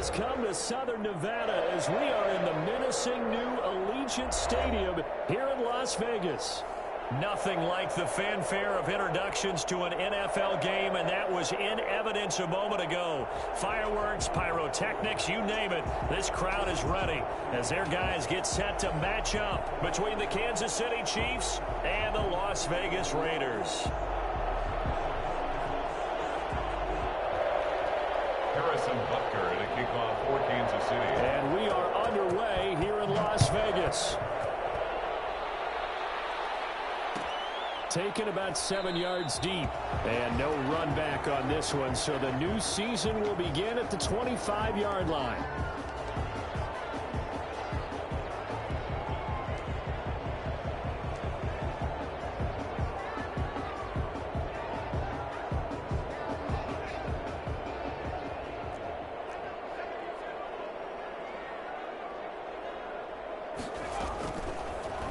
has come to Southern Nevada as we are in the menacing new Allegiant Stadium here in Las Vegas. Nothing like the fanfare of introductions to an NFL game, and that was in evidence a moment ago. Fireworks, pyrotechnics, you name it. This crowd is ready as their guys get set to match up between the Kansas City Chiefs and the Las Vegas Raiders. Harrison Butker to kick off for Kansas City. And we are underway here in Las Vegas. Taken about 7 yards deep. And no run back on this one, so the new season will begin at the 25-yard line.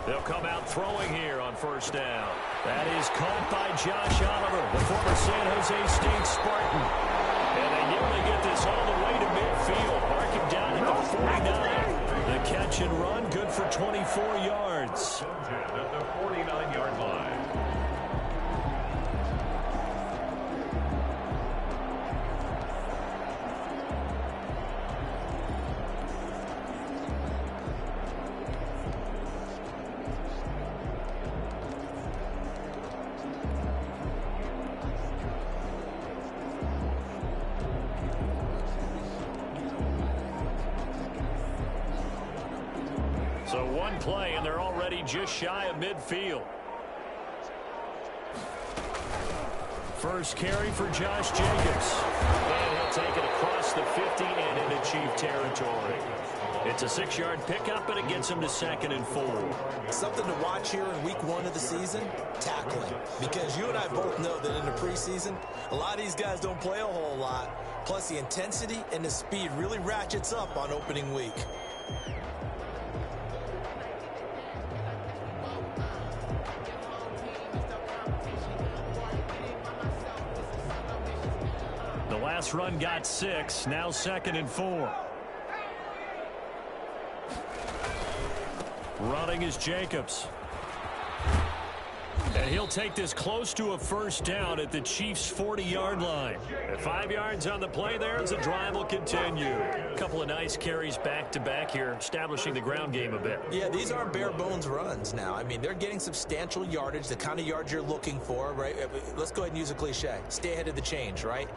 They'll come out throwing here on first down. That is caught by Josh Oliver, the former San Jose State Spartan. And they nearly get this all the way to midfield. Mark him down at the 49. The catch and run, good for 24 yards. At the 49-yard line. So one play, and they're already just shy of midfield. First carry for Josh Jacobs. And he'll take it across the 50 and into Chief territory. It's a 6-yard pickup, and it gets him to 2nd and 4. Something to watch here in week 1 of the season, tackling. Because you and I both know that in the preseason, a lot of these guys don't play a whole lot. Plus, the intensity and the speed really ratchets up on opening week. The last run got 6, now 2nd and 4. Running is Jacobs. And he'll take this close to a first down at the Chiefs' 40-yard line. At 5 yards on the play there as the drive will continue. A couple of nice carries back-to-back here, establishing the ground game a bit. Yeah, these aren't bare-bones runs now. I mean, they're getting substantial yardage, the kind of yards you're looking for, right? Let's go ahead and use a cliche. Stay ahead of the change, right?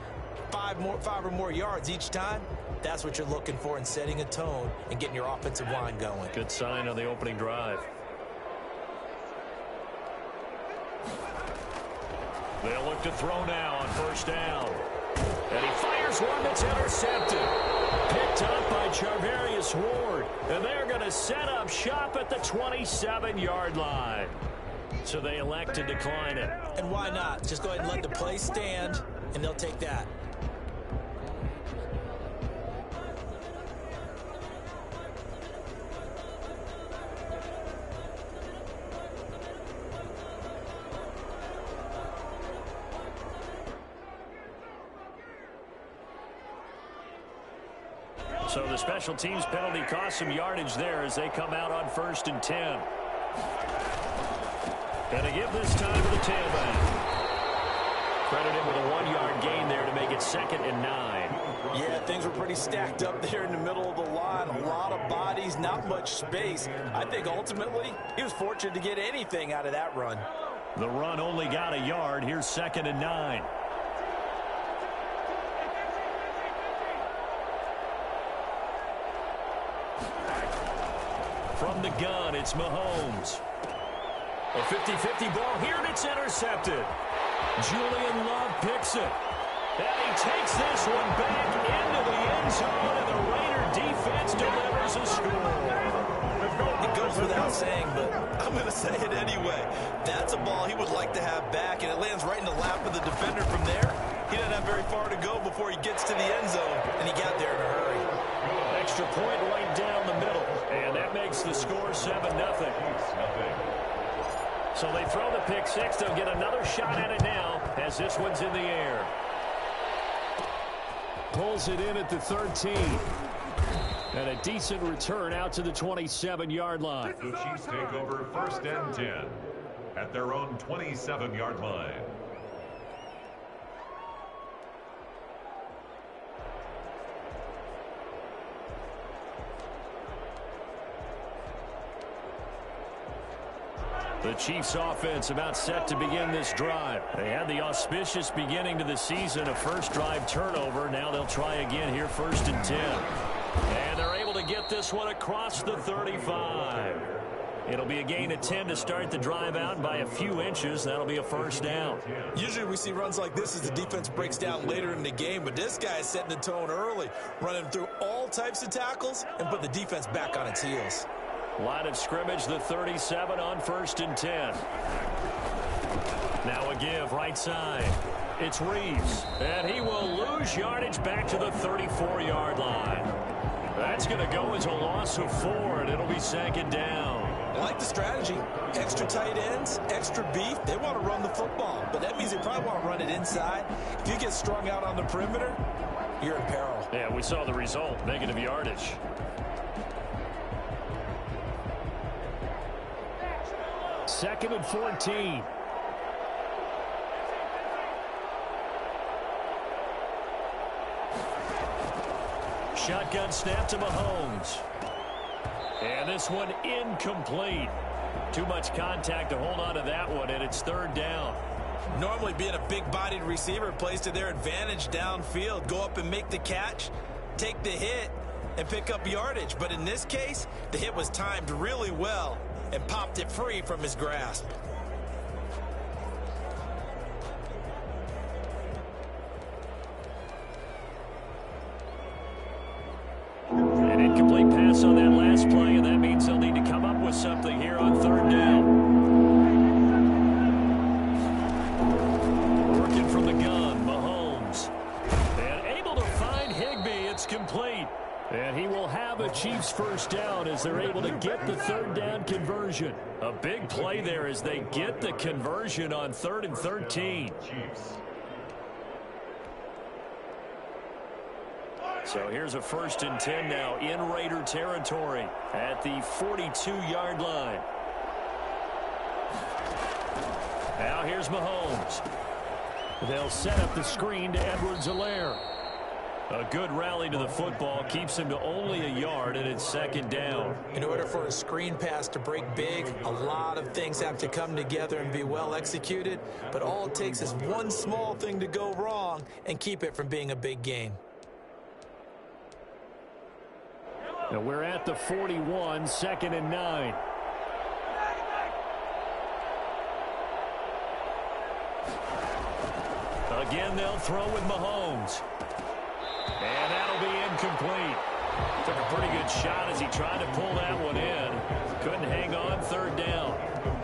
5 or more yards each time. That's what you're looking for in setting a tone and getting your offensive line going. Good sign on the opening drive. They'll look to throw now on first down. And he fires one that's intercepted. Picked up by Charvarius Ward. And they're going to set up shop at the 27-yard line. So they elect to decline it. And why not? Just go ahead and let the play stand, and they'll take that. So the special teams penalty cost some yardage there as they come out on 1st and 10. And to give this time to the tailback. Credited with a 1-yard gain there to make it 2nd and 9. Yeah, things were pretty stacked up there in the middle of the line. A lot of bodies, not much space. I think ultimately he was fortunate to get anything out of that run. The run only got a yard. Here's 2nd and 9. From the gun, it's Mahomes. A 50-50 ball here, and it's intercepted. Julian Love picks it. And he takes this one back into the end zone, and the Raider defense delivers a score. It goes without saying, but I'm going to say it anyway. That's a ball he would like to have back, and it lands right in the lap of the defender from there. He doesn't have very far to go before he gets to the end zone, and he got there in a hurry. Extra point right down the middle, and that makes the score 7-0. So they throw the pick six. They'll get another shot at it now as this one's in the air. Pulls it in at the 13. And a decent return out to the 27-yard line. The Chiefs take over 1st and 10 at their own 27-yard line. The Chiefs offense about set to begin this drive. They had the auspicious beginning to the season, a first drive turnover. Now they'll try again here, 1st and 10. And they're able to get this one across the 35. It'll be a gain of 10 to start the drive out by a few inches. That'll be a first down. Usually we see runs like this as the defense breaks down later in the game, but this guy is setting the tone early, running through all types of tackles and put the defense back on its heels. Line of scrimmage, the 37 on 1st and 10. Now a give right side. It's Reeves, and he will lose yardage back to the 34-yard line. That's going to go as a loss of 4, and it'll be 2nd down. I like the strategy. Extra tight ends, extra beef. They want to run the football, but that means they probably want to run it inside. If you get strung out on the perimeter, you're in peril. Yeah, we saw the result, negative yardage. Second and 14. Shotgun snap to Mahomes. And this one incomplete. Too much contact to hold on to that one, and it's 3rd down. Normally being a big-bodied receiver plays to their advantage downfield. Go up and make the catch, take the hit, and pick up yardage. But in this case, the hit was timed really well and popped it free from his grasp. An incomplete pass on that last play, and that means they'll need to come up with something here on 3rd down. Working from the gun, Mahomes. And able to find Higbee. It's complete. And he will have a Chiefs first down as they're able to get the 3rd down conversion. A big play there as they get the conversion on 3rd and 13. So here's a 1st and 10 now in Raider territory at the 42-yard line. Now here's Mahomes. They'll set up the screen to Edwards-Helaire. A good rally to the football keeps him to only a yard, and it's 2nd down. In order for a screen pass to break big, a lot of things have to come together and be well executed, but all it takes is one small thing to go wrong and keep it from being a big gain. Now we're at the 41, 2nd and 9. Again, they'll throw with Mahomes. And that'll be incomplete. Took a pretty good shot as he tried to pull that one in. Couldn't hang on, 3rd down.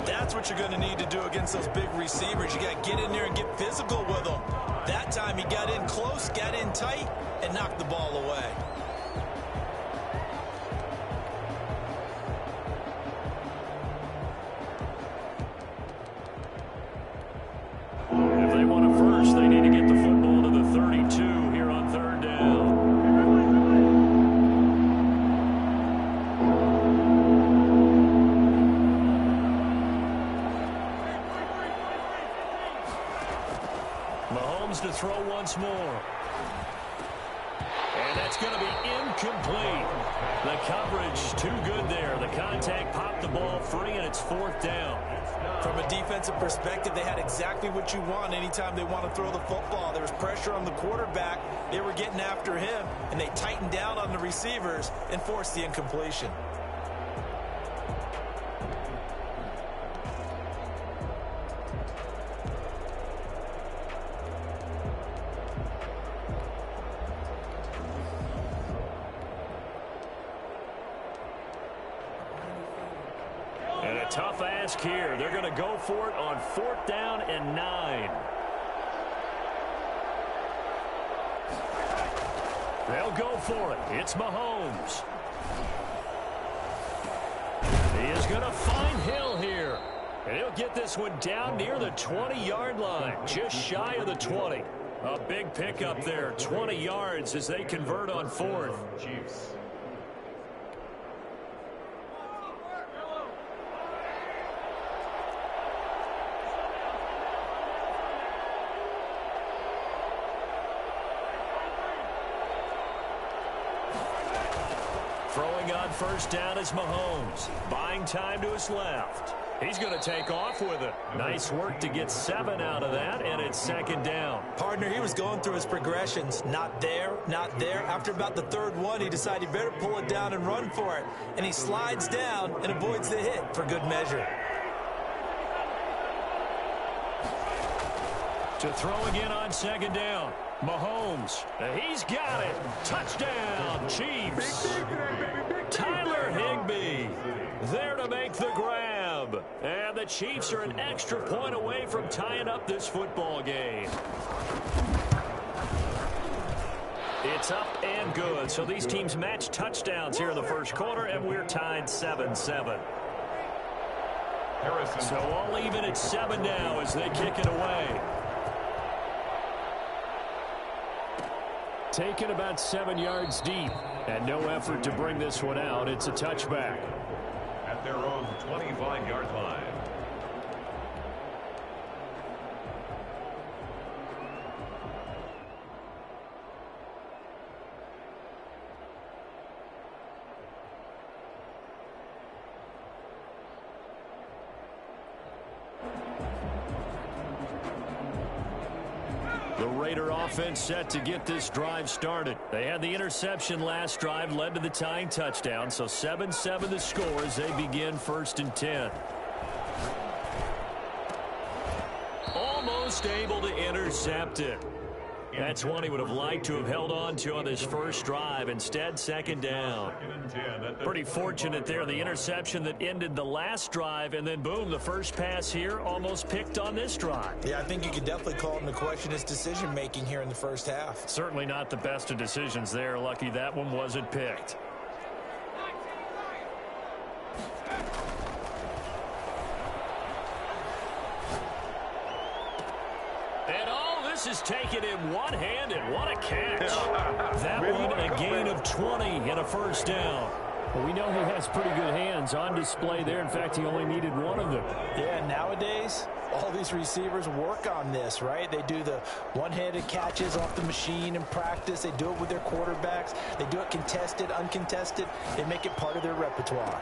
That's what you're going to need to do against those big receivers. You got to get in there and get physical with them. That time he got in close, got in tight, and knocked the ball away. If they want a first, they need to get the football to the 32 here on 3rd down. Mahomes to throw once more. And that's going to be incomplete. The coverage too good there. The contact popped the ball free, and it's 4th down. From a defensive perspective, they had exactly what you want anytime they want to throw the football. There was pressure on the quarterback. They were getting after him, and they tightened down on the receivers and forced the incompletion. And a tough ask here. They're going to go for it on 4th down and 9. They'll go for it. It's Mahomes. He is going to find Hill here. And he'll get this one down near the 20-yard line, just shy of the 20. A big pickup there, 20 yards as they convert on 4th. on first down is Mahomes. Buying time to his left. He's going to take off with it. Nice work to get 7 out of that, and it's second down. Partner, he was going through his progressions. Not there, not there. After about the third one, he decided he better pull it down and run for it. And he slides down and avoids the hit for good measure. To throw again on second down. Mahomes, he's got it. Touchdown, Chiefs. Tyler Higbee there to make the grab. And the Chiefs are an extra point away from tying up this football game. It's up and good. So these teams match touchdowns here in the first quarter, and we're tied 7-7. So all even at 7 now as they kick it away. Taken about 7 yards deep, and no effort to bring this one out. It's a touchback. At their own 25-yard line. The Raider offense set to get this drive started. They had the interception last drive, led to the tying touchdown, so 7-7 the score as they begin 1st and 10. Almost able to intercept it. That's one he would have liked to have held on to on this first drive. Instead, second down. Pretty fortunate there. The interception that ended the last drive, and then, boom, the first pass here almost picked on this drive. Yeah, I think you could definitely call into question his decision-making here in the first half. Certainly not the best of decisions there. Lucky that one wasn't picked. This is taken in one-handed. What a catch. That one a gain of 20 and a first down. Well, we know he has pretty good hands on display there. In fact, he only needed one of them. Yeah, nowadays, all these receivers work on this, right? They do the one-handed catches off the machine in practice. They do it with their quarterbacks. They do it contested, uncontested. They make it part of their repertoire.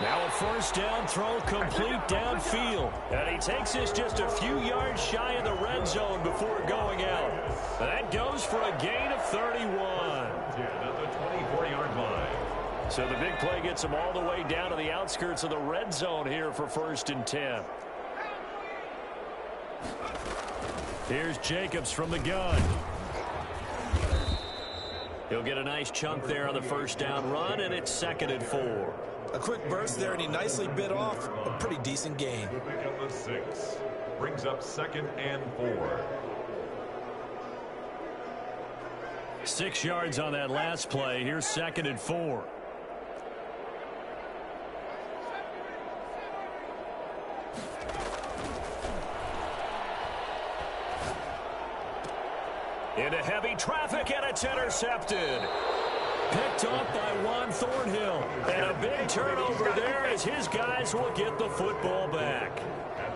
Now a first down throw complete downfield. And he takes this just a few yards shy of the red zone before going out. That goes for a gain of 31. At the 24-yard line. So the big play gets him all the way down to the outskirts of the red zone here for 1st and 10. Here's Jacobs from the gun. He'll get a nice chunk there on the first down run, and it's 2nd and 4. A quick burst there, and he nicely bit off a pretty decent gain. To pick up the 6. Brings up 2nd and 4. 6 yards on that last play. Here's 2nd and 4. Into heavy traffic, and it's intercepted. Picked off by Juan Thornhill. And a big turnover there as his guys will get the football back.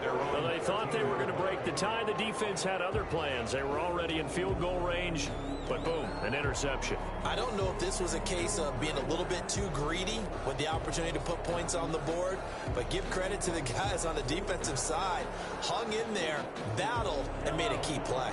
Well, they thought they were going to break the tie. The defense had other plans. They were already in field goal range, but boom, an interception. I don't know if this was a case of being a little bit too greedy with the opportunity to put points on the board, but give credit to the guys on the defensive side. Hung in there, battled, and made a key play.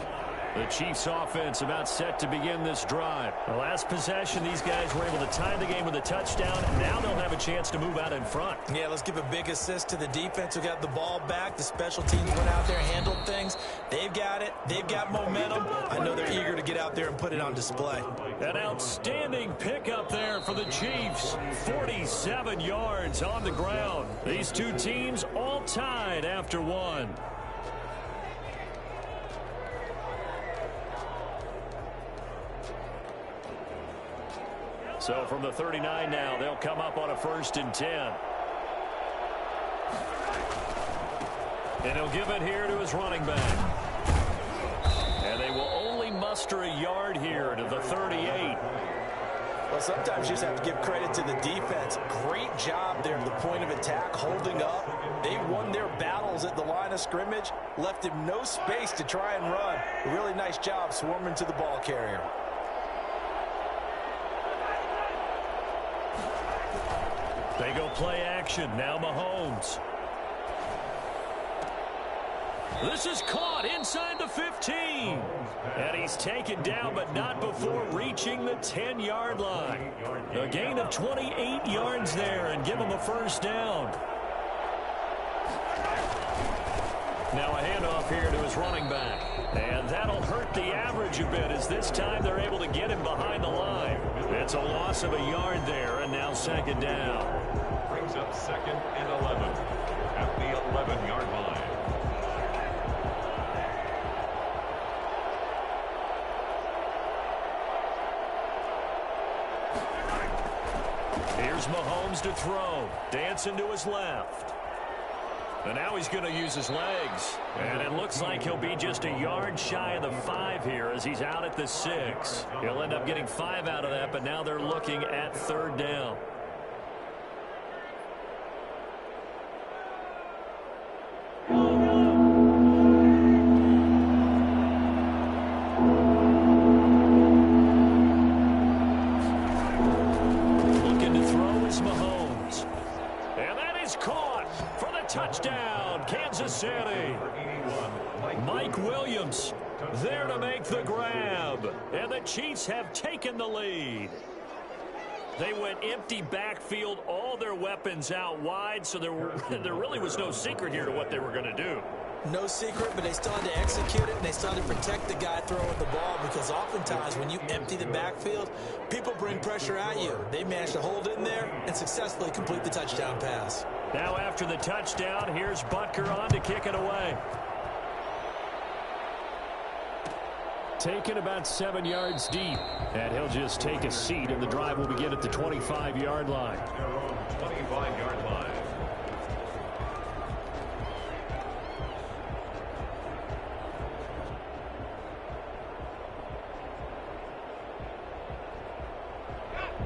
The Chiefs offense about set to begin this drive. The last possession, these guys were able to tie the game with a touchdown. Now they'll have a chance to move out in front. Yeah, let's give a big assist to the defense who got the ball back. The special teams went out there, handled things. They've got it. They've got momentum. I know they're eager to get out there and put it on display. An outstanding pickup there for the Chiefs. 47 yards on the ground. These two teams all tied after one. So from the 39 now, they'll come up on a 1st and 10. And he'll give it here to his running back. And they will only muster a yard here to the 38. Well, sometimes you just have to give credit to the defense. Great job there at the point of attack, holding up. They won their battles at the line of scrimmage, left him no space to try and run. A really nice job swarming to the ball carrier. They go play action. Now Mahomes. This is caught inside the 15. And he's taken down, but not before reaching the 10-yard line. A gain of 28 yards there and give him a first down. Now a handoff here to his running back. And that'll hurt the average a bit as this time they're able to get him behind the line. It's a loss of a yard there, and now second down. Brings up 2nd and 11 at the 11-yard line. Here's Mahomes to throw. Dancing to his left. And now he's going to use his legs. And it looks like he'll be just a yard shy of the 5 here as he's out at the 6. He'll end up getting 5 out of that, but now they're looking at third down. Looking to throw is Mahomes. And that is caught for the touchdown, Kansas City. Mike Williams there to make the grab. And the Chiefs have taken the lead. They went empty backfield, all their weapons out wide, so there really was no secret here to what they were going to do. No secret, but they still had to execute it, and they still had to protect the guy throwing the ball because oftentimes when you empty the backfield, people bring pressure at you. They managed to hold in there and successfully complete the touchdown pass. Now after the touchdown, here's Butker on to kick it away. Taken about 7 yards deep. And he'll just take a seat, and the drive will begin at the 25-yard line. Their own 25-yard line.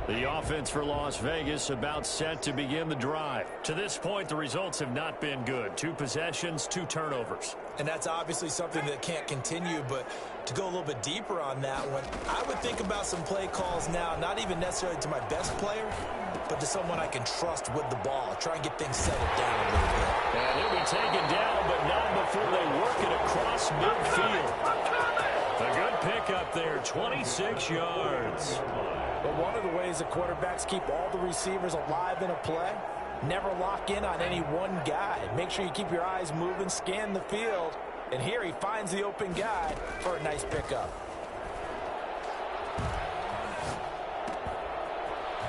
The offense for Las Vegas about set to begin the drive. To this point, the results have not been good. 2 possessions, 2 turnovers. And that's obviously something that can't continue, but to go a little bit deeper on that one, I would think about some play calls now, not even necessarily to my best player, but to someone I can trust with the ball. Try and get things settled down a little bit. And he'll be taken down, but not before they work it across midfield. A good pickup there, 26 yards. But one of the ways the quarterbacks keep all the receivers alive in a play, never lock in on any one guy. Make sure you keep your eyes moving, scan the field. And here he finds the open guy for a nice pickup.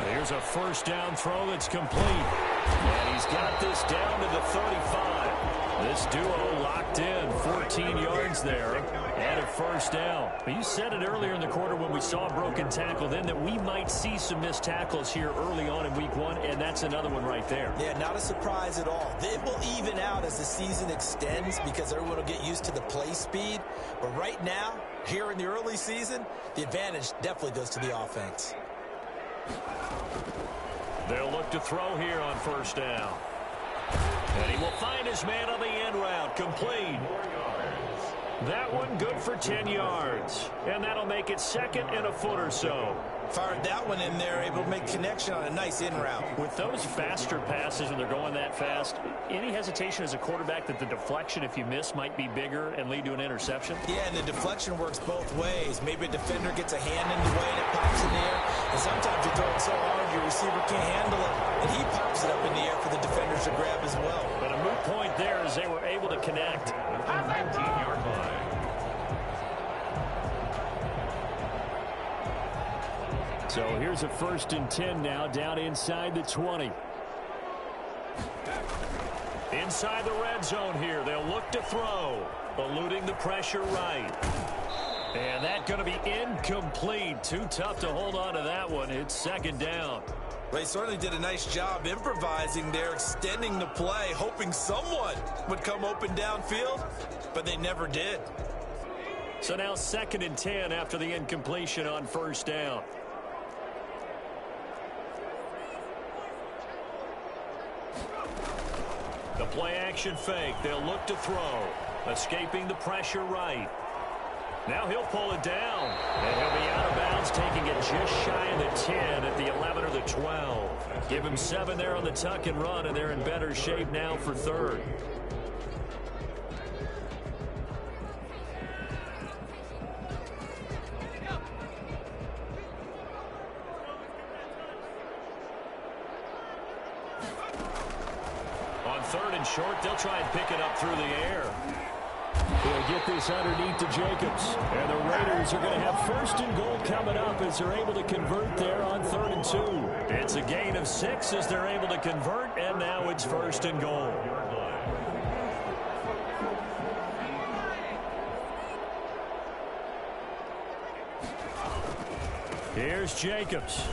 Here's a first down throw that's complete. And he's got this down to the 35. This duo locked in, 14 yards there, and a first down. You said it earlier in the quarter when we saw a broken tackle then that we might see some missed tackles here early on in week 1, and that's another one right there. Yeah, not a surprise at all. It will even out as the season extends because everyone will get used to the play speed. But right now, here in the early season, the advantage definitely goes to the offense. They'll look to throw here on first down. And he will find his man on the end route, complete. That one good for 10 yards. And that'll make it second and a foot or so. Fired that one in there, able to make connection on a nice in route. With those faster passes and they're going that fast, any hesitation as a quarterback that the deflection, if you miss, might be bigger and lead to an interception? Yeah, and the deflection works both ways. Maybe a defender gets a hand in the way and it pops in the air. And sometimes you throw it so hard your receiver can't handle it, and he pops it up in the air for the defenders to grab as well. But a moot point there as they were able to connect. 19-yard line. So here's a 1st and 10 now, down inside the 20. Inside the red zone here, they'll look to throw, eluding the pressure right. And that's going to be incomplete. Too tough to hold on to that one. It's second down. Well, he certainly did a nice job improvising there, extending the play, hoping someone would come open downfield, but they never did. So now 2nd and 10 after the incompletion on first down. The play action fake. They'll look to throw. Escaping the pressure right. Now he'll pull it down. And he'll be out of bounds, taking it just shy of the 10 at the 11 or the 12. Give him 7 there on the tuck and run, and they're in better shape now for third. On third and short, they'll try and pick it up through the air. They'll get this underneath to Jacobs. And the Raiders are going to have first and goal coming up as they're able to convert there on 3rd and 2. It's a gain of 6 as they're able to convert, and now it's first and goal. Here's Jacobs.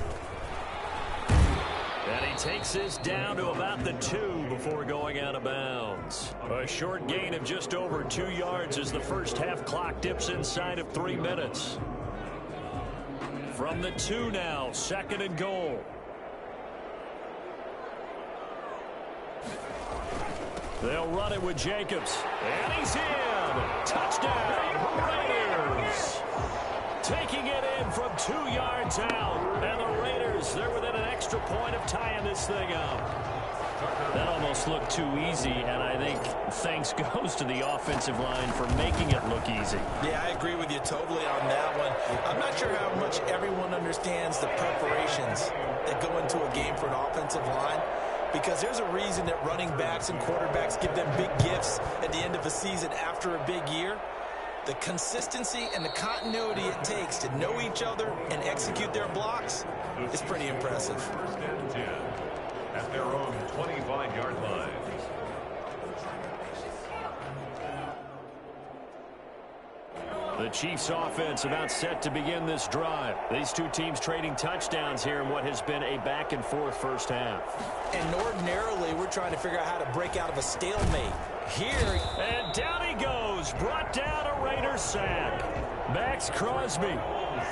And he takes this down to about the 2 before going out of bounds. A short gain of just over 2 yards as the first half clock dips inside of 3 minutes. From the 2 now, 2nd and goal. They'll run it with Jacobs. And he's in. Touchdown, Raiders. Taking it in from 2 yards out. And the Raiders, they're within an extra point of tying this thing up. That almost looked too easy, and I think thanks goes to the offensive line for making it look easy. Yeah, I agree with you totally on that one. I'm not sure how much everyone understands the preparations that go into a game for an offensive line, because there's a reason that running backs and quarterbacks give them big gifts at the end of a season after a big year. The consistency and the continuity it takes to know each other and execute their blocks is pretty impressive. First and 10 at their own 25-yard line. The Chiefs offense about set to begin this drive. These two teams trading touchdowns here in what has been a back-and-forth first half. And ordinarily, we're trying to figure out how to break out of a stalemate. Here, and down he goes. Brought down a Raiders sack. Max Crosby.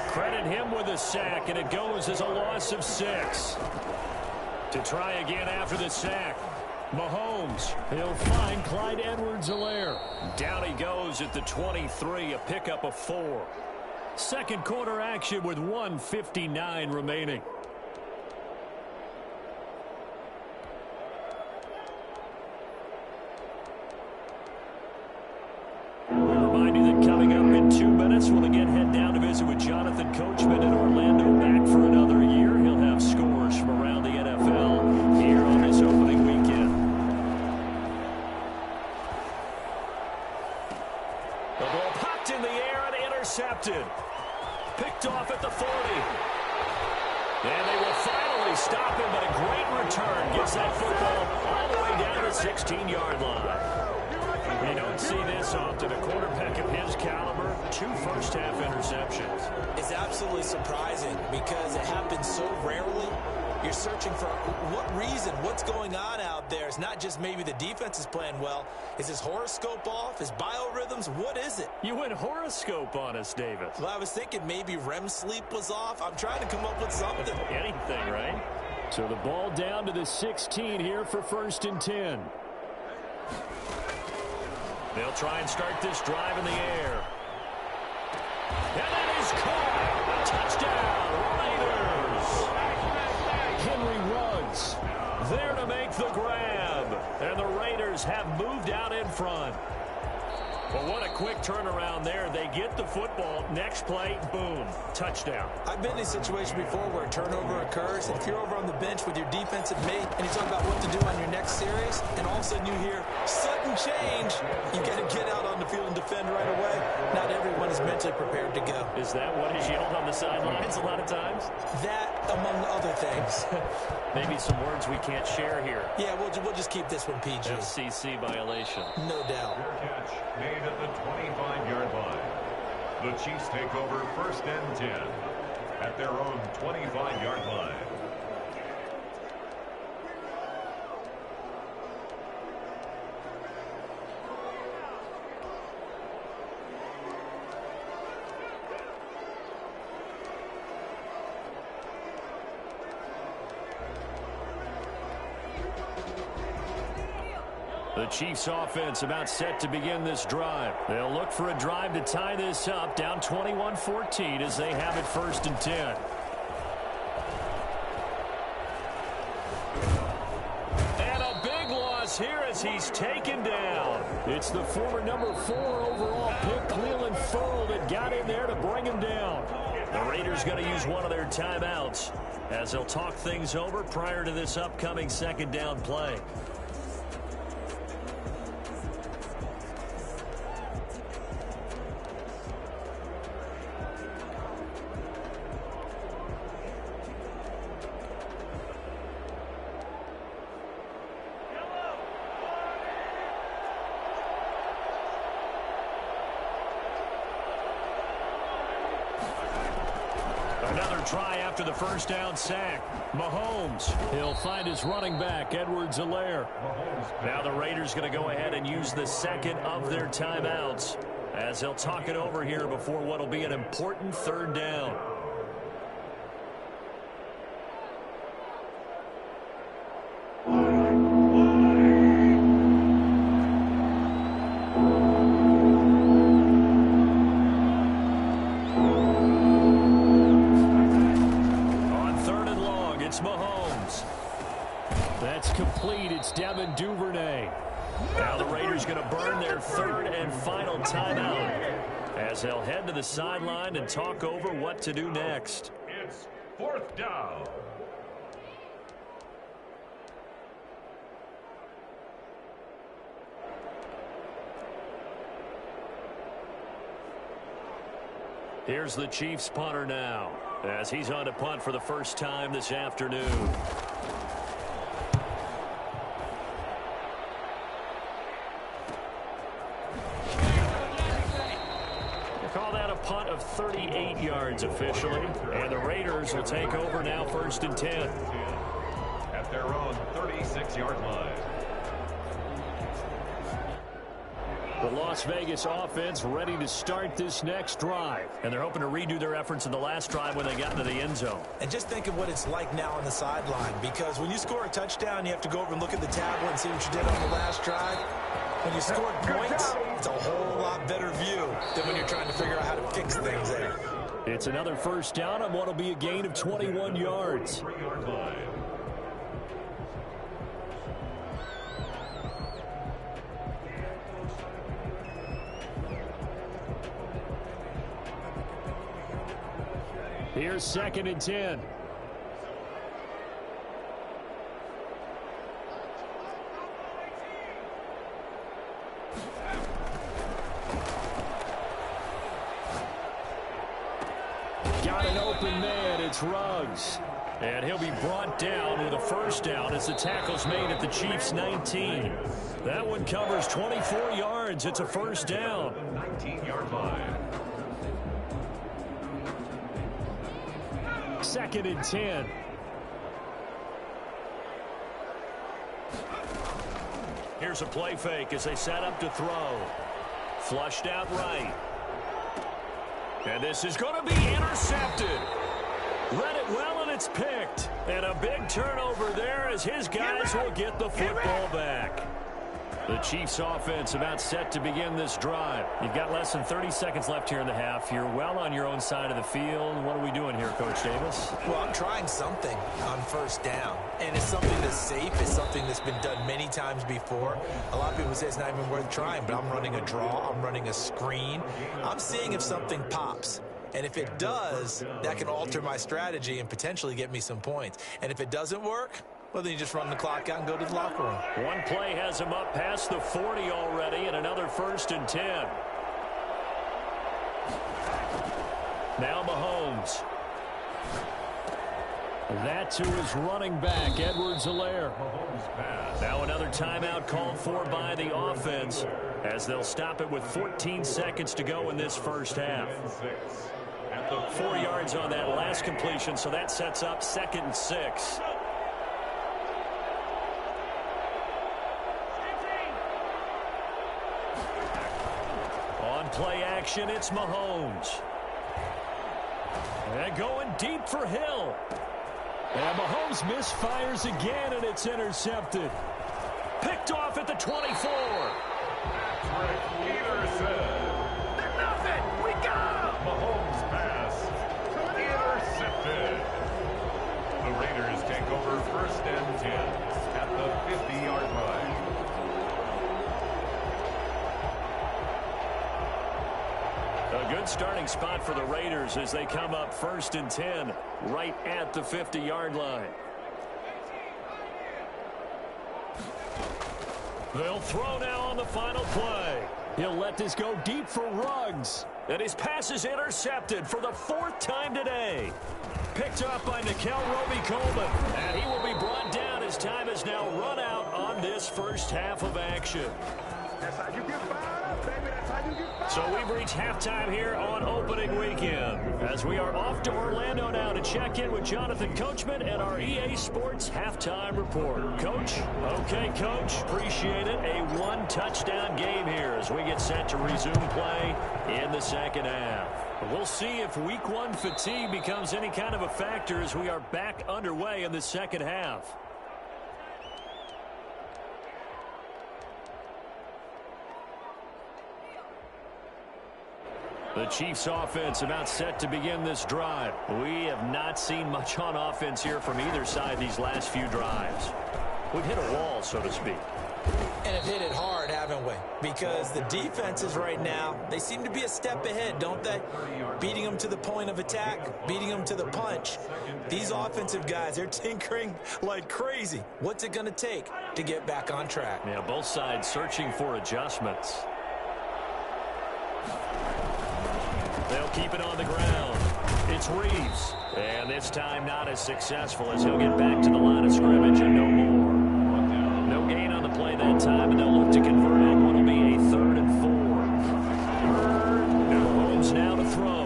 Credit him with a sack, and it goes as a loss of 6. To try again after the sack. Mahomes. He'll find Clyde Edwards-Helaire. Down he goes at the 23, a pickup of 4. Second quarter action with 1:59 remaining. Remind you that coming up in 2 minutes, we'll again head down to visit with Jonathan Coachman in Orlando, back for another year. He'll have scores from around the NFL here on this opening weekend. The ball popped in the air and intercepted. Picked off at the 40. And they will finally stop him, but a great return gets that football all the way down to the 16-yard line. You don't see this often. A quarterback of his caliber, 2 first-half interceptions. it's absolutely surprising because it happens so rarely. You're searching for what reason, what's going on out there. It's not just maybe the defense is playing well. Is his horoscope off? His biorhythms? What is it? You went horoscope on us, David. Well, I was thinking maybe REM sleep was off. I'm trying to come up with something. Anything, right? So the ball down to the 16 here for 1st and 10. They'll try and start this drive in the air. And that is caught. A touchdown, Raiders. Henry Ruggs there to make the grab. And the Raiders have moved out in front. Well, what a quick turnaround there. They get the football. Next play, boom, touchdown. I've been in a situation before where a turnover occurs, and if you're over on the bench with your defensive mate and you talk about what to do on your next series, and all of a sudden you hear sudden change, you got to get out on the field and defend right away. Not everyone is mentally prepared to go. Is that what is yelled on the sidelines a lot of times? That, among other things. Maybe some words we can't share here. Yeah, we'll just keep this one PG. FCC violation. No doubt. Fair catch made at the 25-yard line. The Chiefs take over 1st and 10 at their own 25-yard line. The Chiefs offense about set to begin this drive. They'll look for a drive to tie this up, down 21-14 as they have it 1st and 10. And a big loss here as he's taken down. It's the former number 4 overall pick, Cleveland Ferrell, that got in there to bring him down. The Raiders going to use one of their timeouts as they'll talk things over prior to this upcoming 2nd down play. Another try after the 1st down sack. Mahomes. He'll find his running back, Edwards-Helaire. Now the Raiders going to go ahead and use the 2nd of their timeouts as they'll talk it over here before what will be an important 3rd down. Devin Duvernay. Now the Raiders going to burn their 3rd and final timeout as they'll head to the sideline and talk over what to do next. It's 4th down. Here's the Chiefs punter now as he's on to punt for the first time this afternoon. Call that a punt of 38 yards officially. And the Raiders will take over now 1st and 10. At their own 36-yard line. The Las Vegas offense ready to start this next drive. And they're hoping to redo their efforts in the last drive when they got into the end zone. And just think of what it's like now on the sideline, because when you score a touchdown, you have to go over and look at the tablet and see what you did on the last drive. When you score points, it's a whole lot better view than when you're trying to figure out how to fix things there. It's another 1st down on what will be a gain of 21 yards. 3-yard line. Here's 2nd and 10. Got an open man. It's Ruggs. And he'll be brought down with a 1st down as the tackle's made at the Chiefs' 19. That one covers 24 yards. It's a 1st down. 19-yard line. 2nd and 10. Here's a play fake as they set up to throw. Flushed out right. And this is going to be intercepted. Read it well, and it's picked. And a big turnover there as his guys will get the football back. The Chiefs offense about set to begin this drive. You've got less than 30 seconds left here in the half. You're well on your own side of the field. What are we doing here, Coach Davis? Well, I'm trying something on 1st down. And it's something that's safe. It's something that's been done many times before. A lot of people say it's not even worth trying, but I'm running a draw. I'm running a screen. I'm seeing if something pops. And if it does, that can alter my strategy and potentially get me some points. And if it doesn't work, well, then you just run the clock out and go to the locker room. One play has him up past the 40 already, and another 1st and 10. Now Mahomes. That to his running back, Edwards-Helaire. Now another timeout called for by the offense as they'll stop it with 14 seconds to go in this 1st half. 4 yards on that last completion, so that sets up 2nd and 6. On play action, it's Mahomes. And going deep for Hill. And Mahomes misfires again, and it's intercepted. Picked off at the 24. Patrick Peterson. Nothing. We go. Mahomes pass. Intercepted. The Raiders take over first and 10 at the 50-yard line. A good starting spot for the Raiders as they come up first and 10 right at the 50-yard line. They'll throw now on the final play. He'll let this go deep for Ruggs. And his pass is intercepted for the 4th time today. Picked up by Nikel Roby-Coleman. And he will be brought down as time has now run out on this first half of action. That's how you get fired up, baby. That's how you get fired up. So we've reached halftime here on opening weekend as we are off to Orlando now to check in with Jonathan Coachman and our EA Sports halftime report. Coach? Okay, Coach. Appreciate it. A one-touchdown game here as we get set to resume play in the second half. We'll see if week 1 fatigue becomes any kind of a factor as we are back underway in the second half. The Chiefs offense about set to begin this drive. We have not seen much on offense here from either side these last few drives. We've hit a wall, so to speak. And have hit it hard, haven't we? Because the defenses right now, they seem to be a step ahead, don't they? Beating them to the point of attack, beating them to the punch. These offensive guys, they're tinkering like crazy. What's it going to take to get back on track? Yeah, both sides searching for adjustments. They'll keep it on the ground. It's Reeves. And this time not as successful as he'll get back to the line of scrimmage and no more. No gain on the play that time, and they'll look to convert on what will be a 3rd and 4. Mahomes now to throw.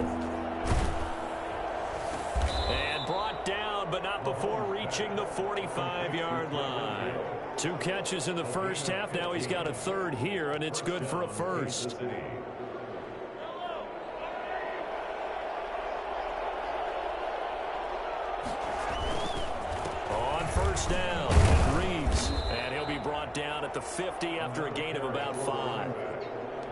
And brought down, but not before reaching the 45-yard line. 2 catches in the first half. Now he's got a 3rd here, and it's good for a 1st. First down, Reeves, and he'll be brought down at the 50 after a gain of about 5.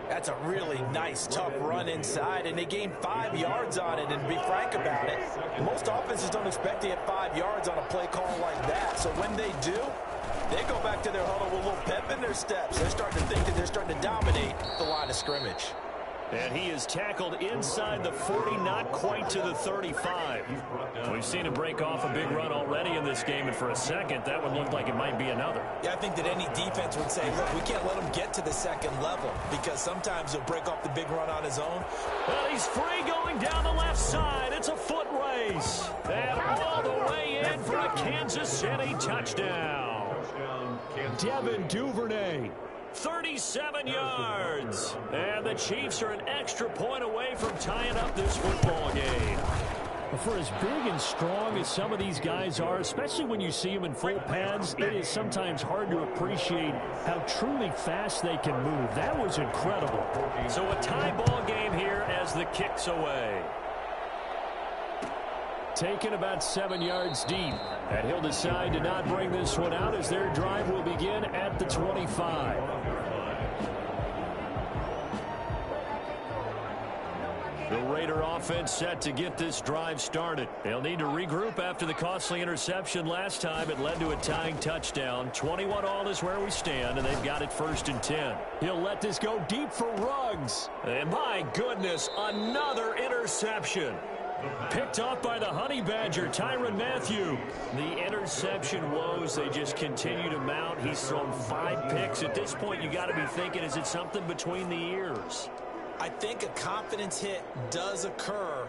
That's a really nice, tough run inside, and they gained 5 yards on it. And to be frank about it, most offenses don't expect to get 5 yards on a play call like that. So when they do, they go back to their huddle with a little pep in their steps. They're starting to think that they're starting to dominate the line of scrimmage. And he is tackled inside the 40, not quite to the 35. We've seen him break off a big run already in this game, and for a second, that would look like it might be another. Yeah, I think that any defense would say, look, we can't let him get to the second level because sometimes he'll break off the big run on his own. Well, he's free going down the left side. It's a foot race. And all the way in for a Kansas City touchdown. Devin Duvernay. 37 yards. And the Chiefs are an extra point away from tying up this football game. For as big and strong as some of these guys are, especially when you see them in full pads, it is sometimes hard to appreciate how truly fast they can move. That was incredible. So a tie ball game here as the kick's away. Taken about 7 yards deep. And he'll decide to not bring this one out as their drive will begin at the 25. The Raider offense set to get this drive started. They'll need to regroup after the costly interception last time. It led to a tying touchdown. 21-all is where we stand, and they've got it 1st and 10. He'll let this go deep for Ruggs. And my goodness, another interception. Picked off by the Honey Badger, Tyrann Mathieu. The interception woes, they just continue to mount. He's thrown 5 picks. At this point, you got to be thinking, is it something between the ears? I think a confidence hit does occur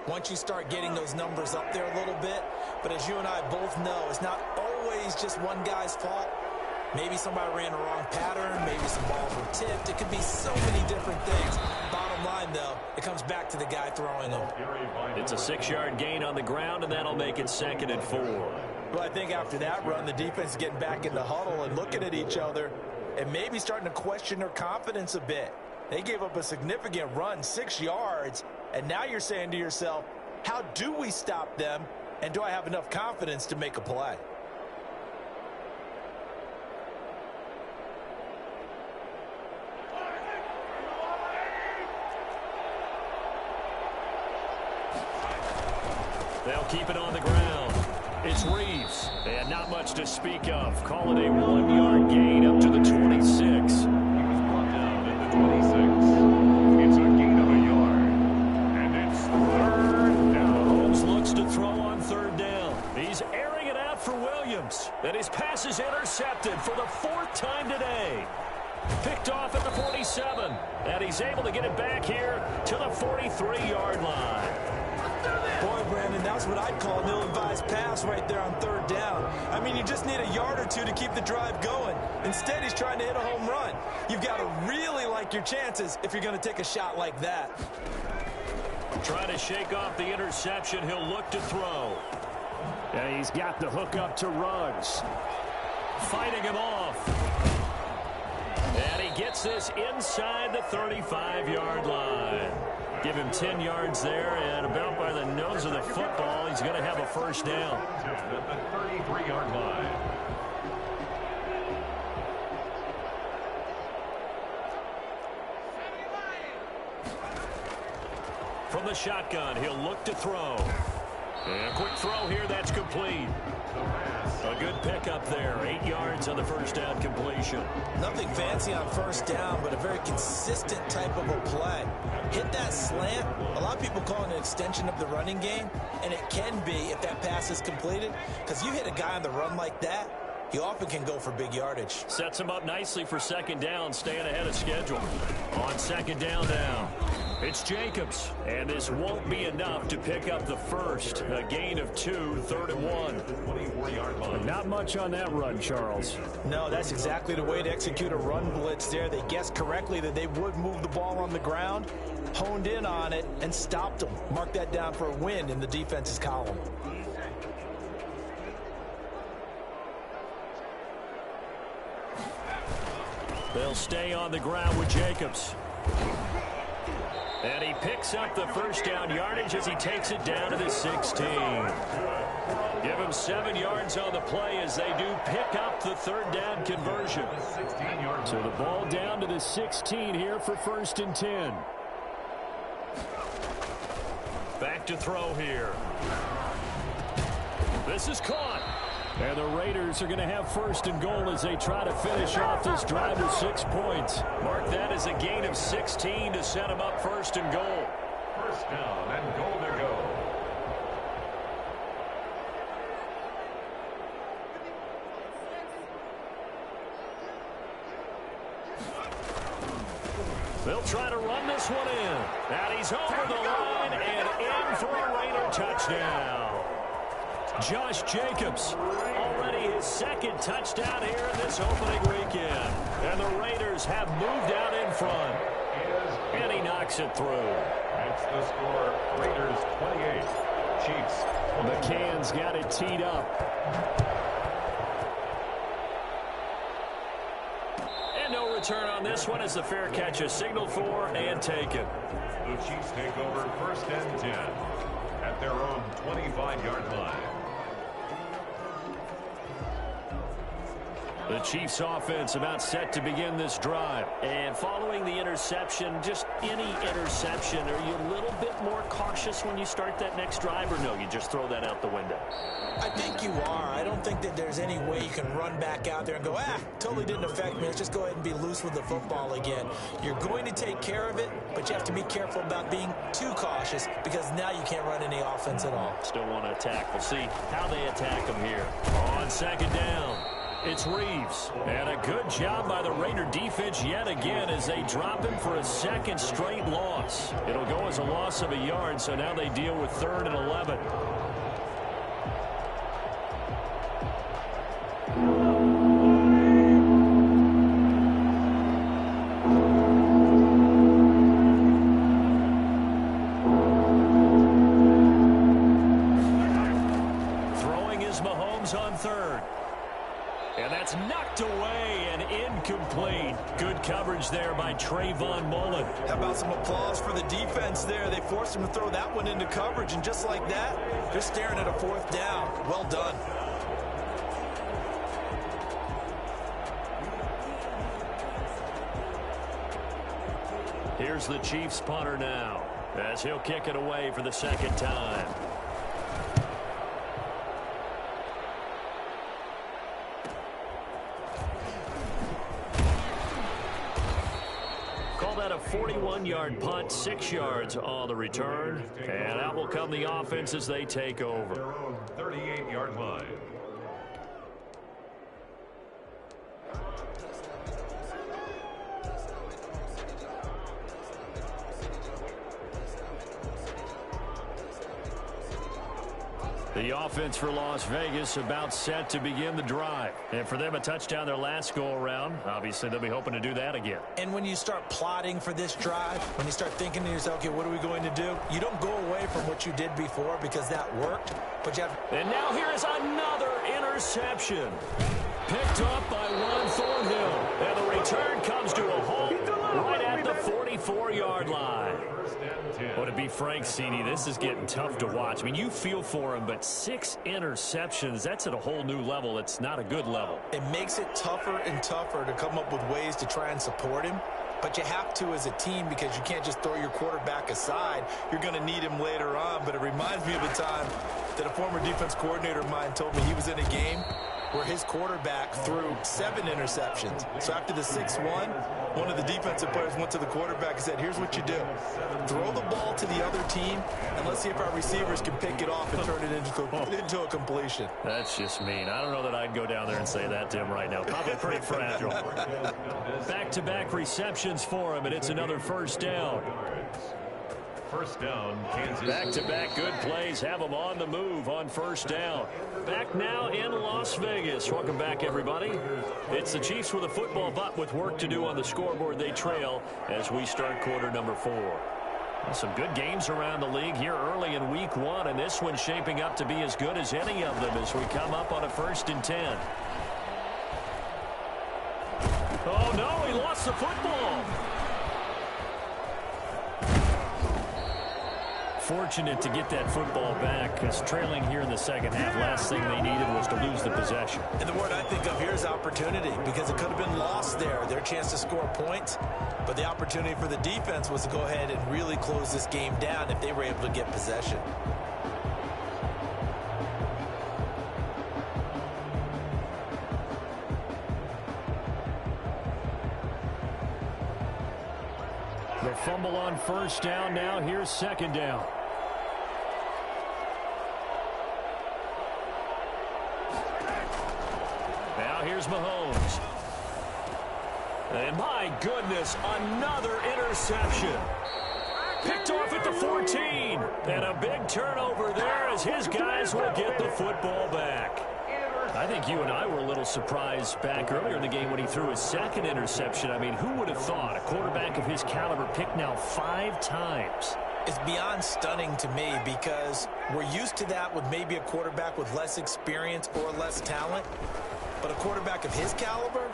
once you start getting those numbers up there a little bit. But as you and I both know, it's not always just one guy's fault. Maybe somebody ran the wrong pattern. Maybe some balls were tipped. It could be so many different things. Bottom line, though, it comes back to the guy throwing them. It's a 6-yard gain on the ground, and that'll make it 2nd and 4. Well, I think after that run, the defense is getting back in the huddle and looking at each other and maybe starting to question their confidence a bit. They gave up a significant run, 6 yards, and now you're saying to yourself, how do we stop them, and do I have enough confidence to make a play? They'll keep it on the ground. It's Reeves. And not much to speak of. Call it a 1-yard gain up to the 26. He was brought down at the 26. It's a gain of a yard. And it's third down. Holmes looks to throw on third down. He's airing it out for Williams. And his pass is intercepted for the 4th time today. Picked off at the 47. And he's able to get it back here to the 43-yard line. Boy, Brandon, that's what I'd call an ill-advised pass right there on third down. I mean, you just need a yard or two to keep the drive going. Instead, he's trying to hit a home run. You've got to really like your chances if you're going to take a shot like that. Trying to shake off the interception. He'll look to throw. And he's got the hook up to Ruggs. Fighting him off. And he gets this inside the 35-yard line. Give him 10 yards there, and about by the nose of the football, he's going to have a first down. At the 33-yard line. From the shotgun, he'll look to throw. And a quick throw here, that's complete. A good pickup there, 8 yards on the first down completion. Nothing fancy on first down, but a very consistent type of a play. Hit that slant. A lot of people call it an extension of the running game, and it can be if that pass is completed, because you hit a guy on the run like that, he often can go for big yardage. Sets him up nicely for second down, staying ahead of schedule. On second down now, it's Jacobs, and this won't be enough to pick up the first. A gain of 2, 3rd and 1. 24-yard line. Not much on that run, Charles. No, that's exactly the way to execute a run blitz there. They guessed correctly that they would move the ball on the ground, honed in on it, and stopped them. Mark that down for a win in the defense's column. They'll stay on the ground with Jacobs. And he picks up the first down yardage as he takes it down to the 16. Give him 7 yards on the play as they do pick up the 3rd down conversion. So the ball down to the 16 here for 1st and 10. Back to throw here. This is caught. And the Raiders are going to have 1st and goal as they try to finish off this drive with 6 points. Mark that as a gain of 16 to set them up 1st and goal. First down and goal to go. They'll try to run this one in. And he's over the line and in for a Raider touchdown. Josh Jacobs, already his 2nd touchdown here in this opening weekend. And the Raiders have moved out in front. And he knocks it through. That's the score. Raiders 28. Chiefs 20. McCann's got it teed up. And no return on this one as the fair catch is signaled for and taken. The Chiefs take over 1st and 10 at their own 25-yard line. The Chiefs offense about set to begin this drive. And following the interception, just any interception, are you a little bit more cautious when you start that next drive, or no, you just throw that out the window? I think you are. I don't think that there's any way you can run back out there and go, totally didn't affect me. Let's just go ahead and be loose with the football again. You're going to take care of it, but you have to be careful about being too cautious because now you can't run any offense at all. Still want to attack. We'll see how they attack them here. On second down, it's Reeves. And a good job by the Raider defense yet again as they drop him for a 2nd straight loss. It'll go as a loss of a yard, so now they deal with 3rd and 11. Throwing is Mahomes on 3rd. And that's knocked away and incomplete. Good coverage there by Trayvon Mullen. How about some applause for the defense there? They forced him to throw that one into coverage, and just like that, they're staring at a 4th down. Well done. Here's the Chiefs punter now as he'll kick it away for the 2nd time. call that a 41-yard punt, 6 yards on the return. And out will come the offense as they take over. Their own 38-yard line. The offense for Las Vegas about set to begin the drive. And for them, a touchdown their last go-around. Obviously, they'll be hoping to do that again. And when you start plotting for this drive, when you start thinking to yourself, okay, what are we going to do? You don't go away from what you did before because that worked. But you have... And now here is another interception. Picked up by Juan Thornhill. And the return comes to a halt right at the 44-yard line. Well, to be frank, CD, this is getting tough to watch. I mean, you feel for him, but 6 interceptions, that's at a whole new level. It's not a good level. It makes it tougher and tougher to come up with ways to try and support him. But you have to as a team because you can't just throw your quarterback aside. You're going to need him later on. But it reminds me of a time that a former defense coordinator of mine told me he was in a game where his quarterback threw 7 interceptions. So after the 6-1, one of the defensive players went to the quarterback and said, here's what you do. Throw the ball to the other team, and let's see if our receivers can pick it off and turn it into a completion. That's just mean. I don't know that I'd go down there and say that to him right now. Probably pretty fragile. Back-to-back receptions for him, and it's another first down. First down, Kansas. Back-to-back good plays have them on the move on first down. Back now in Las Vegas. Welcome back, everybody. It's the Chiefs with a football, but with work to do on the scoreboard, they trail as we start quarter number 4. Well, some good games around the league here early in week 1, and this one's shaping up to be as good as any of them as we come up on a 1st and 10. Oh, no, he lost the football. Fortunate to get that football back because trailing here in the second half, last thing they needed was to lose the possession. And the word I think of here is opportunity because it could have been lost there, their chance to score points. But the opportunity for the defense was to go ahead and really close this game down if they were able to get possession. The fumble on first down now. Here's second down. Now here's Mahomes. And my goodness, another interception. Picked off at the 14. And a big turnover there as his guys will get the football back. I think you and I were a little surprised back earlier in the game when he threw his second interception. I mean, who would have thought a quarterback of his caliber picked now 5 times? It's beyond stunning to me because we're used to that with maybe a quarterback with less experience or less talent. But a quarterback of his caliber,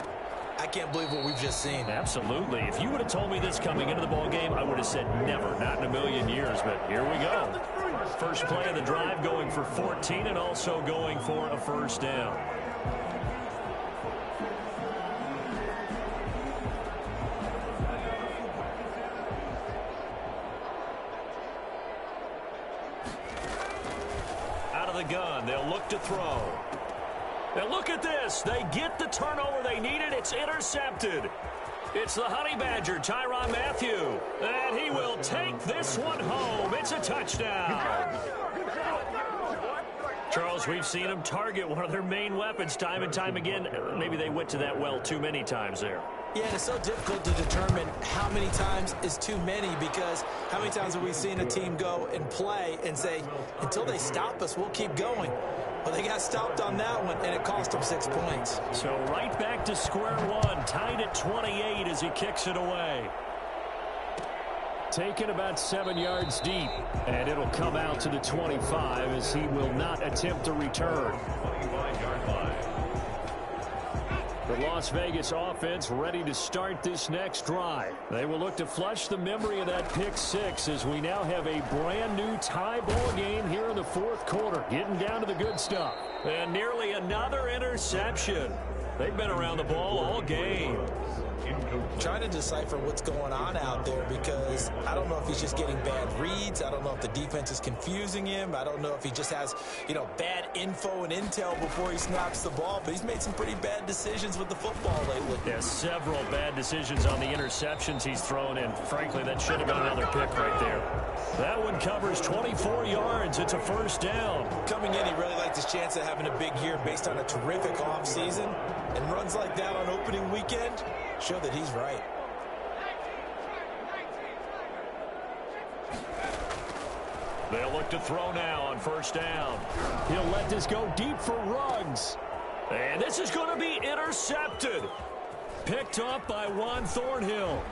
I can't believe what we've just seen. Absolutely. If you would have told me this coming into the ball game, I would have said never, not in a million years. But here we go. First play of the drive going for 14 and also going for a first down. Out of the gun, they'll look to throw. And look at this. They get the turnover they needed. It's intercepted. It's the Honey Badger, Tyrann Mathieu. And he will take this one home. It's a touchdown. Charles, we've seen them target one of their main weapons time and time again. Maybe they went to that well too many times there. Yeah, and it's so difficult to determine how many times is too many because how many times have we seen a team go and play and say, until they stop us, we'll keep going. Well, they got stopped on that one, and it cost them 6 points. So right back to square one, tied at 28 as he kicks it away. Taken about 7 yards deep, and it'll come out to the 25 as he will not attempt to return. 25-yard line. The Las Vegas offense ready to start this next drive. They will look to flush the memory of that pick 6 as we now have a brand new tie ball game here in the 4th quarter. Getting down to the good stuff. And nearly another interception. They've been around the ball all game. Trying to decipher what's going on out there because I don't know if he's just getting bad reads. I don't know if the defense is confusing him. I don't know if he just has, bad info and intel before he snaps the ball. But he's made some pretty bad decisions with the football lately. Yeah, several bad decisions on the interceptions he's thrown in. Frankly, that should have been another pick right there. That one covers 24 yards. It's a first down. Coming in, he really liked his chance of having a big year based on a terrific offseason. And runs like that on opening weekend show that he's right. They'll look to throw now on first down. He'll let this go deep for Ruggs. And this is going to be intercepted. Picked up by Juan Thornhill.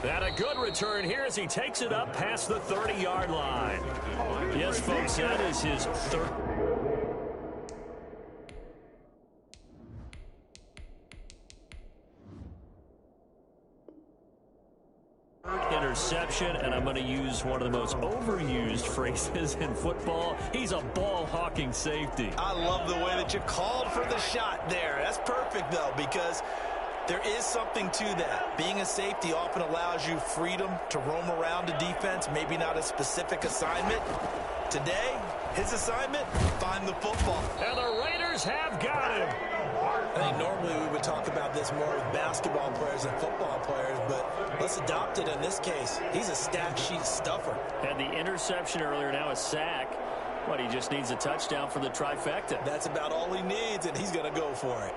And a good return here as he takes it up past the 30-yard line. Yes, folks, that is his third interception, and I'm going to use one of the most overused phrases in football. He's a ball-hawking safety. I love the way that you called for the shot there. That's perfect, though, because there is something to that. Being a safety often allows you freedom to roam around a defense, maybe not a specific assignment. Today, his assignment, find the football. And the Raiders have got him. I think normally we would talk about this more with basketball players and football players, but let's adopt it in this case. He's a stat sheet stuffer. Had the interception earlier, now a sack. But he just needs a touchdown for the trifecta. That's about all he needs, and he's going to go for it.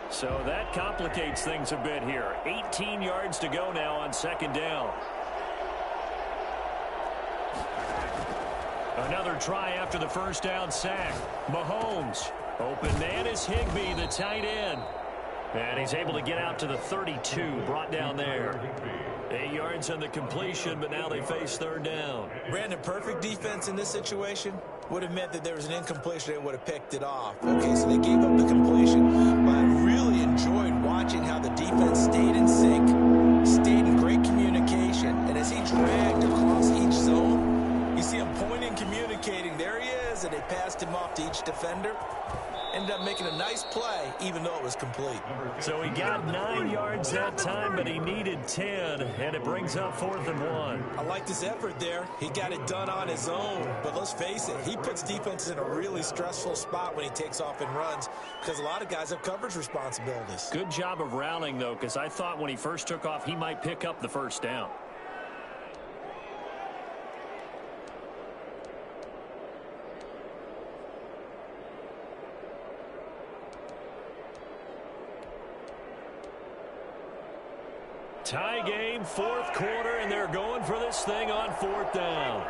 So that complicates things a bit here. 18 yards to go now on second down. Another try after the first down sack. Mahomes. Open man is Higbee, the tight end. And he's able to get out to the 32, brought down there. 8 yards on the completion, but now they face third down. Brandon, perfect defense in this situation would have meant that there was an incompletion. They would have picked it off. Okay, so they gave up the completion. But I really enjoyed watching how the defense stayed in sync, stayed in great communication. And as he dragged across each zone, you see him pointing, communicating. There he is, and they passed him off to each defender. Ended up making a nice play, even though it was complete. So he got 9 yards that time, but he needed 10, and it brings up 4th and 1. I like this effort there. He got it done on his own, but let's face it, he puts defenses in a really stressful spot when he takes off and runs because a lot of guys have coverage responsibilities. Good job of rallying, though, because I thought when he first took off, he might pick up the first down. Tie game, fourth quarter, and they're going for this thing on 4th down.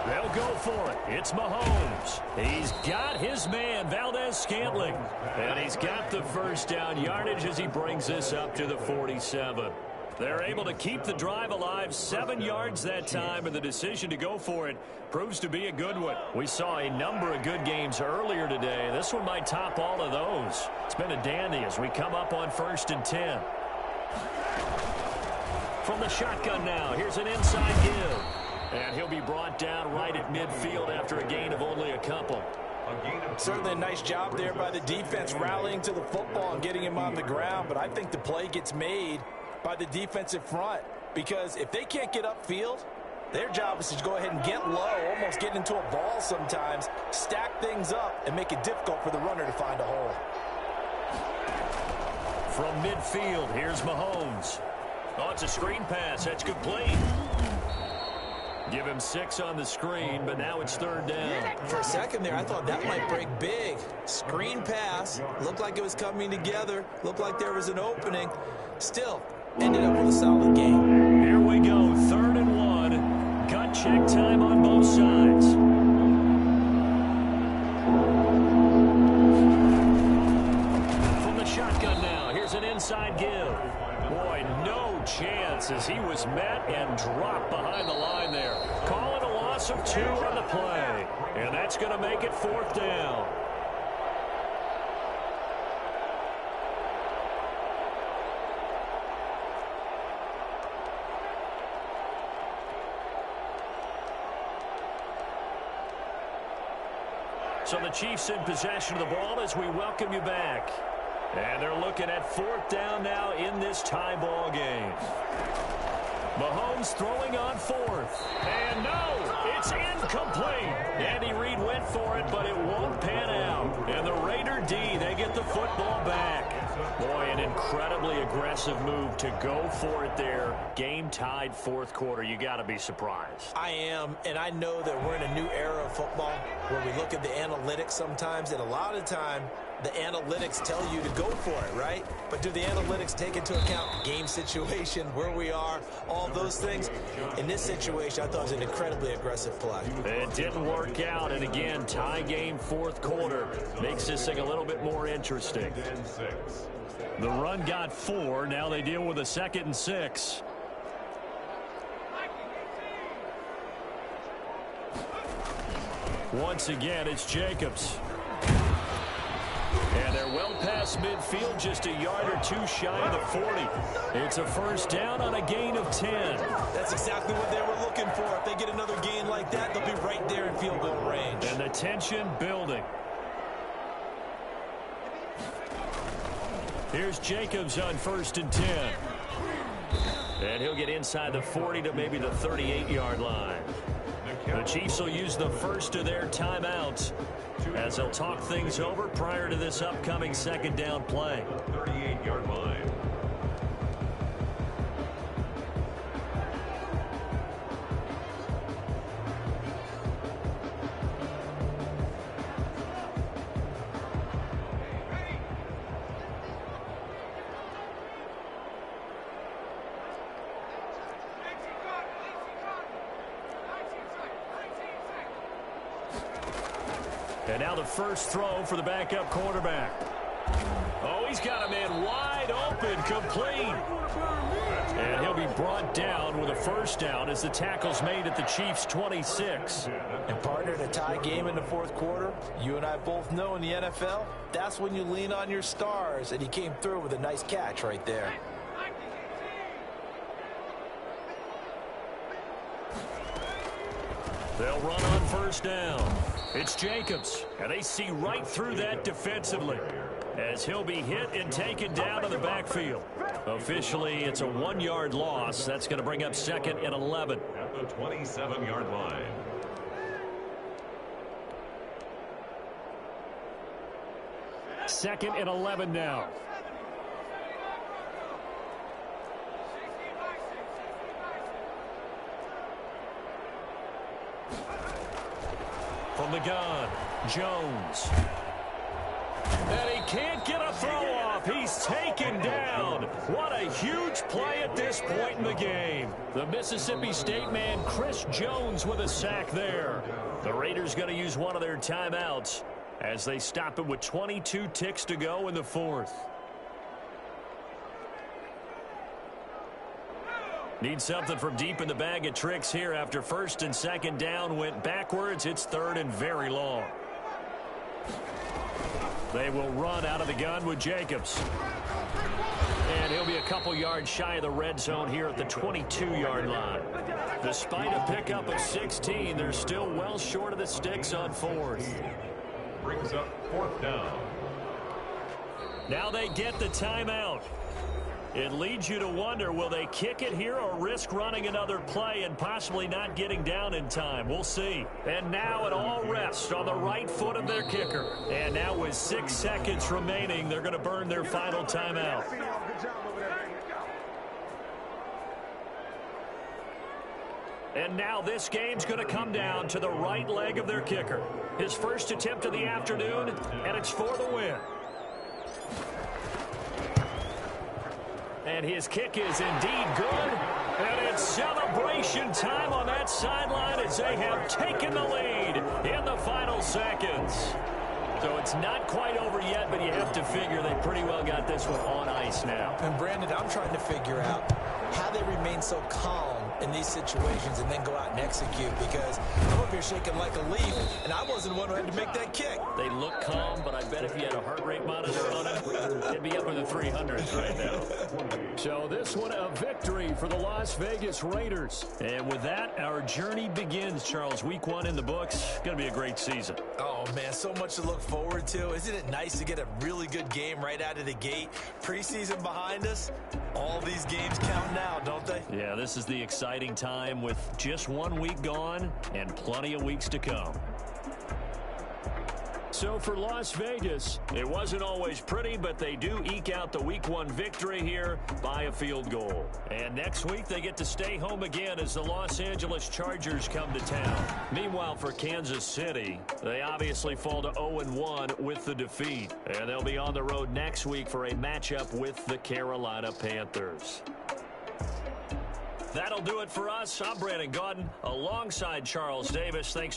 They'll go for it. It's Mahomes. He's got his man, Valdez-Scantling. And he's got the first down yardage as he brings this up to the 47. They're able to keep the drive alive, 7 yards that time, and the decision to go for it proves to be a good one. We saw a number of good games earlier today. This one might top all of those. It's been a dandy as we come up on 1st and 10. From the shotgun now, here's an inside give. And he'll be brought down right at midfield after a gain of only a couple. Certainly a nice job there by the defense rallying to the football and getting him on the ground, but I think the play gets made by the defensive front, because if they can't get upfield, their job is to go ahead and get low, almost get into a ball sometimes, stack things up, and make it difficult for the runner to find a hole. From midfield, here's Mahomes. Oh, it's a screen pass. That's complete. Give him 6 on the screen, but now it's 3rd down. For a second there, I thought that might break big. Screen pass. Looked like it was coming together. Looked like there was an opening. Still, ended up with a solid game. Here we go, 3rd and 1. Gut check time on both sides. From the shotgun now, here's an inside give. Boy, no chance as he was met and dropped behind the line there. Calling a loss loss of 2 on the play. And that's going to make it 4th down. So the Chiefs in possession of the ball as we welcome you back. And they're looking at 4th down now in this tie ball game. Mahomes throwing on 4th. And no, it's incomplete. Andy Reid went for it, but it won't pan out. And the Raider D, they get the football back. Boy, an incredibly aggressive move to go for it there. Game tied 4th quarter. You got to be surprised. I am, and I know that we're in a new era of football where we look at the analytics sometimes, and a lot of the time, the analytics tell you to go for it, right? But do the analytics take into account game situation, where we are, all those things? In this situation, I thought it was an incredibly aggressive play. It didn't work out, and again, tie game 4th quarter makes this thing a little bit more interesting. The run got 4. Now they deal with a 2nd and 6. Once again, it's Jacobs. And they're well past midfield, just a yard or 2 shy of the 40. It's a 1st down on a gain of 10. That's exactly what they were looking for. If they get another gain like that, they'll be right there in field goal range. And the tension building. Here's Jacobs on 1st and 10. And he'll get inside the 40 to maybe the 38-yard line. The Chiefs will use the first of their timeouts as they'll talk things over prior to this upcoming 2nd down play. 38-yard line. And now the first throw for the backup quarterback. Oh, he's got a man wide open, complete. And he'll be brought down with a 1st down as the tackle's made at the Chiefs' 26. And partner, in a tie game in the 4th quarter, you and I both know in the NFL, that's when you lean on your stars, and he came through with a nice catch right there. They'll run on 1st down. It's Jacobs, and they see right through that defensively as he'll be hit and taken down in the backfield. Officially, it's a 1-yard loss. That's going to bring up 2nd and 11. At the 27-yard line. Second and 11 now. From the gun, Jones. And he can't get a throw off. He's taken down. What a huge play at this point in the game. The Mississippi State man, Chris Jones, with a sack there. The Raiders going to use one of their timeouts as they stop it with 22 ticks to go in the 4th. Need something from deep in the bag of tricks here after 1st and 2nd down went backwards. It's 3rd and very long. They will run out of the gun with Jacobs. And he'll be a couple yards shy of the red zone here at the 22-yard line. Despite a pickup of 16, they're still well short of the sticks on 4th. Brings up 4th down. Now they get the timeout. It leads you to wonder, will they kick it here or risk running another play and possibly not getting down in time? We'll see. And now it all rests on the right foot of their kicker. And now with 6 seconds remaining, they're going to burn their final timeout. And now this game's going to come down to the right leg of their kicker. His first attempt of the afternoon, and it's for the win. And his kick is indeed good. And it's celebration time on that sideline as they have taken the lead in the final seconds. So it's not quite over yet, but you have to figure they pretty well got this one on ice now. And Brandon, I'm trying to figure out how they remain so calm in these situations and then go out and execute, because I'm up here shaking like a leaf, and I wasn't the one who had to make that kick. They look calm, but I bet if you had a heart rate monitor on it, it'd be up in the 300s right now. So this one a victory for the Las Vegas Raiders. And with that, our journey begins, Charles. Week 1 in the books. Going to be a great season. Oh, man, so much to look forward to. Isn't it nice to get a really good game right out of the gate? Preseason behind us. All these games count now, don't they? Yeah, this is the exciting time with just 1 week gone and plenty of weeks to come. So for Las Vegas, it wasn't always pretty, but they do eke out the Week 1 victory here by a field goal. And next week, they get to stay home again as the Los Angeles Chargers come to town. Meanwhile, for Kansas City, they obviously fall to 0-1 with the defeat. And they'll be on the road next week for a matchup with the Carolina Panthers. That'll do it for us. I'm Brandon Gaudin alongside Charles Davis. Thanks